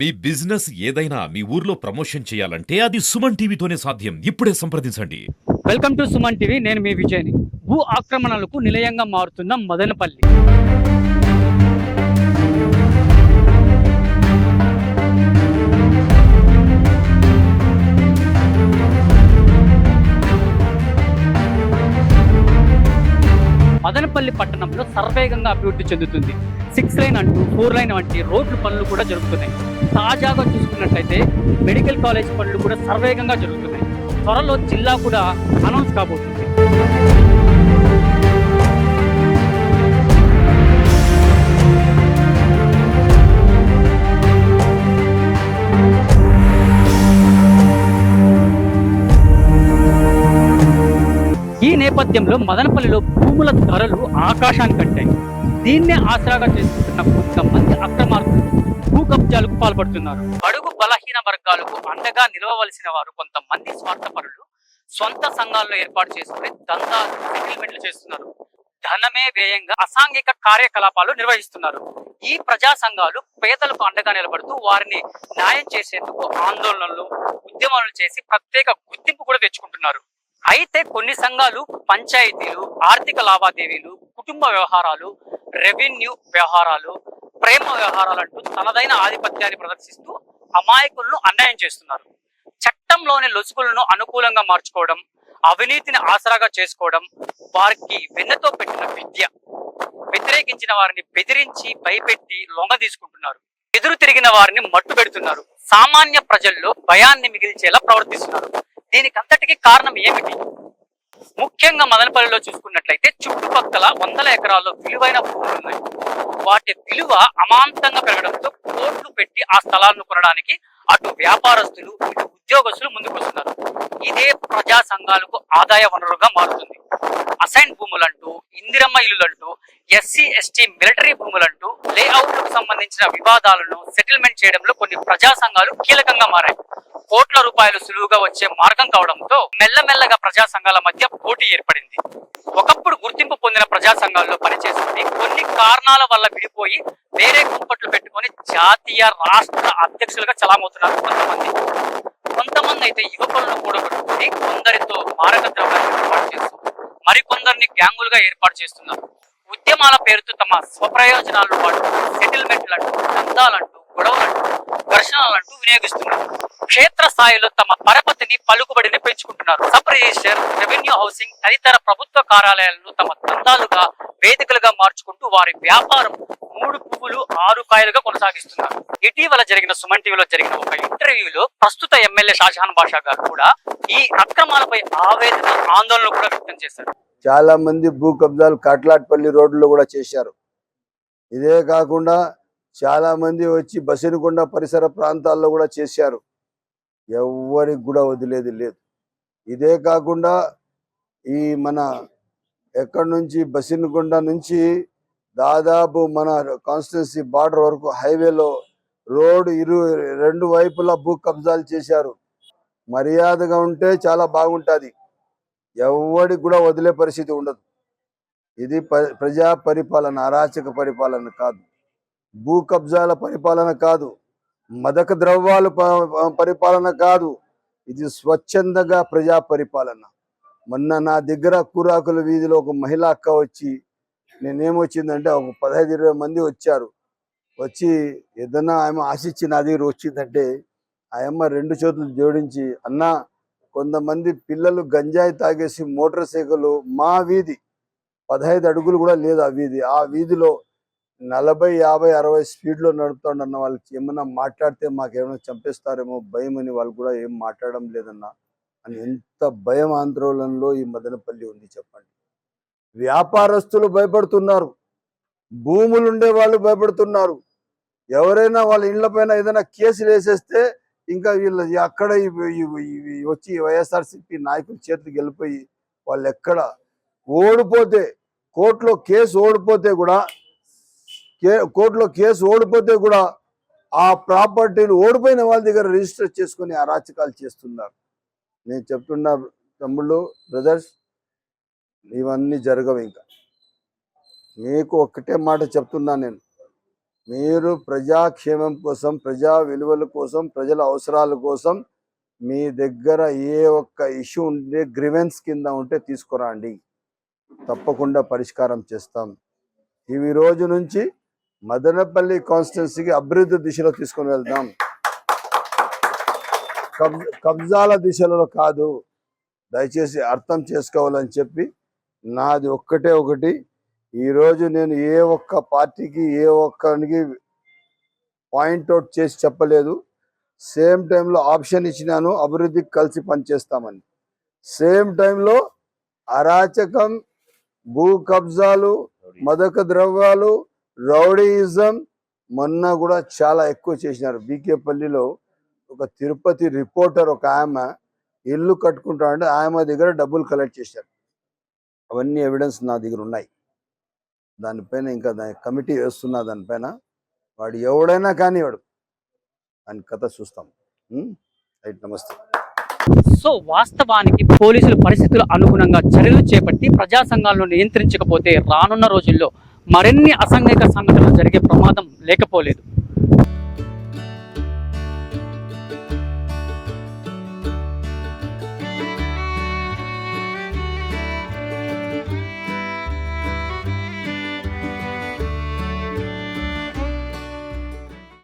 మీ business ఏదైనా మీ ఊర్లో promotion చేయాలంటే అది సుమన్ టీవీతోనే సాధ్యం. ఇప్పుడే సంప్రదించండి. Welcome to Suman TV. నేను మీ విజయ్ని. భూ ఆక్రమణలకు నిలయంగా మారుతున్న మదనపల్లి. మదనపల్లి పట్టణంలో సర్వేగంగా అభివృద్ధి చెందుతుంది. 6 లైన్ అంటూ 4 లైన్ వంటి రోడ్లు పనులు కూడా జరుగుతున్నాయి. తాజాగా చూసుకున్నట్లయితే మెడికల్ కాలేజ్ పనులు కూడా సర్వేగంగా జరుగుతున్నాయి. త్వరలో జిల్లా కూడా అనౌన్స్ కాబోతుంది. ఈ నేపథ్యంలో మదనపల్లిలో భూముల ధరలు ఆకాశానికి అంటాయి. దీన్నే ఆసరాగా చేసుకుంటున్న కొంతమంది అక్రమార్కులు భూ కబ్జాలకు పాల్పడుతున్నారు. అడుగు బలహీన వర్గాలకు అండగా నిలవవలసిన వారు కొంతమంది స్వార్థపరులు సొంత సంఘాల్లో ఏర్పాటు చేసుకుని దందాలు సెటిల్మెంట్లు చేస్తున్నారు. ధనమే వ్యయంగా అసాంఘిక కార్యకలాపాలు నిర్వహిస్తున్నారు. ఈ ప్రజా సంఘాలు పేదలకు అండగా నిలబడుతూ వారిని న్యాయం చేసేందుకు ఆందోళనలు, ఉద్యమాలు చేసి ప్రత్యేక గుర్తింపు కూడా తెచ్చుకుంటున్నారు. అయితే కొన్ని సంఘాలు పంచాయతీలు, ఆర్థిక లావాదేవీలు, కుటుంబ వ్యవహారాలు, రెవెన్యూ వ్యవహారాలు, ప్రేమ వ్యవహారాలు అంటూ తనదైన ఆధిపత్యాన్ని ప్రదర్శిస్తూ అమాయకులను అన్యాయం చేస్తున్నారు. చట్టంలోని లొసుగులను అనుకూలంగా మార్చుకోవడం, అవినీతిని ఆసరాగా చేసుకోవడం వారికి వెన్నతో పెట్టిన విద్య. వ్యతిరేకించిన వారిని బెదిరించి భయపెట్టి లొంగ తీసుకుంటున్నారు. ఎదురు తిరిగిన వారిని మట్టు పెడుతున్నారు. సామాన్య ప్రజల్లో భయాన్ని మిగిల్చేలా ప్రవర్తిస్తున్నారు. దీనికంతటికి కారణం ఏమిటి? ముఖ్యంగా మదనపల్లిలో చూసుకున్నట్లయితే చుట్టుపక్కల 100 ఎకరాల్లో విలువైన భూములు ఉన్నాయి. వాటి విలువ అమాంతంగా పెరగడంతో కోట్లు పెట్టి ఆ స్థలాలను కొనడానికి అటు వ్యాపారస్తులు, ఇటు ఉద్యోగస్తులు ముందుకొస్తున్నారు. ఇదే ప్రజా సంఘాలకు ఆదాయ వనరుగా మారుతుంది. అసైన్ భూములంటూ, ఇందిరమ్మ ఇల్లులంటూ, ఎస్సీ ఎస్టీ మిలిటరీ భూములంటూ లేఅవుట్లకు సంబంధించిన వివాదాలను సెటిల్మెంట్ చేయడంలో కొన్ని ప్రజా సంఘాలు కీలకంగా మారాయి. కోట్ల రూపాయలు సులువుగా వచ్చే మార్గం కావడంతో మెల్లమెల్లగా ప్రజా సంఘాల మధ్య పోటీ ఏర్పడింది. ఒకప్పుడు గుర్తింపు పొందిన ప్రజా సంఘాల్లో పనిచేస్తుంది కొన్ని కారణాల వల్ల విడిపోయి వేరే కుంపట్లు పెట్టుకొని జాతీయ, రాష్ట్ర అధ్యక్షులుగా చలామవుతున్నారు కొంతమంది అయితే యువకులను కూడబెట్టుకుని కొందరితో మారక ద్రవ్యాలను ఏర్పాటు చేస్తున్నారు. మరికొందరిని గ్యాంగులుగా ఏర్పాటు చేస్తున్నారు. ఉద్యమాల పేరుతో తమ స్వప్రయోజనాలను వాడుతూ సెటిల్మెంట్లంటూ, దందాలంటూ, గొడవలంటూ, ఘర్షణలంటూ వినియోగిస్తున్నారు. క్షేత్ర స్థాయిలో తమ పరపతిని, పలుకుబడిని పెంచుకుంటున్నారు. సబ్ రిజిస్టర్, రెవెన్యూ, హౌసింగ్ తదితర ప్రభుత్వ కార్యాలయాలను తమ దందాలుగా, వేదికలుగా మార్చుకుంటూ వారి వ్యాపారం 3 పువ్వులు 6 కాయలుగా కొనసాగిస్తున్నారు. ఇటీవల జరిగిన సుమన్ టీవీలో జరిగిన ఒక ఇంటర్వ్యూలో ప్రస్తుత ఎమ్మెల్యే షాజహాన్ బాషా గారు కూడా ఈ అక్రమాలపై ఆవేదన, ఆందోళన కూడా వ్యక్తం చేశారు. చాలా మంది భూ కబ్జాలు కాట్లాట్పల్లి రోడ్లో కూడా చేశారు. ఇదే కాకుండా చాలా మంది వచ్చి బసినకొండ పరిసర ప్రాంతాల్లో కూడా చేశారు. ఎవరికి కూడా వదిలేది లేదు. ఇదే కాకుండా ఈ మన ఎక్కడి నుంచి బసినకొండ నుంచి దాదాపు మన కాన్స్టిట్యున్సీ బార్డర్ వరకు హైవేలో రోడ్డు రెండు వైపులా భూ కబ్జాలు చేశారు. మర్యాదగా ఉంటే చాలా బాగుంటుంది. ఎవరికి కూడా వదిలే పరిస్థితి ఉండదు. ఇది ప్రజా పరిపాలన, అరాచక పరిపాలన కాదు, భూ కబ్జాల పరిపాలన కాదు, మదక ద్రవ్యాల పరిపాలన కాదు. ఇది స్వచ్ఛందంగా ప్రజా పరిపాలన. మొన్న నా దగ్గర కూరాకుల వీధిలో ఒక మహిళా అక్క వచ్చి, నేనేమొచ్చిందంటే ఒక 15-20 మంది వచ్చారు. వచ్చి ఏదన్నా ఆమె ఆశించి నా దగ్గర వచ్చిందంటే ఆయమ్మ 2 చేతులు జోడించి, అన్న కొంతమంది పిల్లలు గంజాయి తాగేసి మోటార్ సైకిల్ మా వీధి 15 అడుగులు కూడా లేదు ఆ వీధిలో 40, 50, 60 స్పీడ్లో నడుపుతాడన్న వాళ్ళకి ఏమన్నా మాట్లాడితే మాకేమైనా చంపేస్తారేమో భయం అని వాళ్ళు కూడా ఏం మాట్లాడడం లేదన్నా అని. ఎంత భయం ఆందోళనలో ఈ మదనపల్లి ఉంది చెప్పండి. వ్యాపారస్తులు భయపడుతున్నారు, భూములు ఉండే వాళ్ళు భయపడుతున్నారు. ఎవరైనా వాళ్ళ ఇళ్ల పైన ఏదైనా కేసులు వేసేస్తే ఇంకా వీళ్ళు అక్కడ వచ్చి వైఎస్ఆర్సీపీ నాయకుల చేతికి వెళ్ళిపోయి వాళ్ళు ఎక్కడ ఓడిపోతే కోర్టులో కేసు ఓడిపోతే కూడా ఆ ప్రాపర్టీలు ఓడిపోయిన వాళ్ళ దగ్గర రిజిస్టర్ చేసుకుని అరాచకాలు చేస్తున్నారు. నేను చెప్తున్నా తమ్ముళ్ళు, బ్రదర్స్, ఇవన్నీ జరగవు. ఇంకా మీకు ఒక్కటే మాట చెప్తున్నా, నేను మీరు ప్రజాక్షేమం కోసం, ప్రజా విలువల కోసం, ప్రజల అవసరాల కోసం మీ దగ్గర ఏ ఒక్క ఇష్యూ ఉంటే గ్రివెన్స్ కింద ఉంటే తీసుకురండి, తప్పకుండా పరిష్కారం చేస్తాం. ఈ రోజు నుంచి మదనపల్లి కాన్స్టిట్యున్సీకి అభివృద్ధి దిశలో తీసుకొని వెళ్దాం. కబ్జాల దిశలో కాదు, దయచేసి అర్థం చేసుకోవాలని చెప్పి నాది ఒక్కటే ఒకటి. ఈరోజు నేను ఏ ఒక్క పార్టీకి ఏ ఒక్కరికి పాయింట్అవుట్ చేసి చెప్పలేదు. సేమ్ టైంలో ఆప్షన్ ఇచ్చినాను, అభివృద్ధికి కలిసి పనిచేస్తామని. సేమ్ టైంలో అరాచకం, భూ కబ్జాలు, మదక ద్రవ్యాలు, రౌడీయిజం మొన్న కూడా చాలా ఎక్కువ చేసినారు. బీకేపల్లిలో ఒక తిరుపతి రిపోర్టర్ ఒక ఆమె ఇల్లు కట్టుకుంటా అంటే ఆమె దగ్గర డబ్బులు కలెక్ట్ చేశారు. అవన్నీ ఎవిడెన్స్ నా దగ్గర ఉన్నాయి. దానిపైన ఇంకా కమిటీ వేస్తున్నా, దానిపైన వాడు ఎవడైనా కానివాడు అని కథ చూస్తాం. రైట్, నమస్తే. సో వాస్తవానికి పోలీసులు పరిస్థితులు అనుగుణంగా చర్యలు చేపట్టి ప్రజా సంఘాలను నియంత్రించకపోతే రానున్న రోజుల్లో మరిన్ని అసాంఘిక సంఘటనలు జరిగే ప్రమాదం లేకపోలేదు.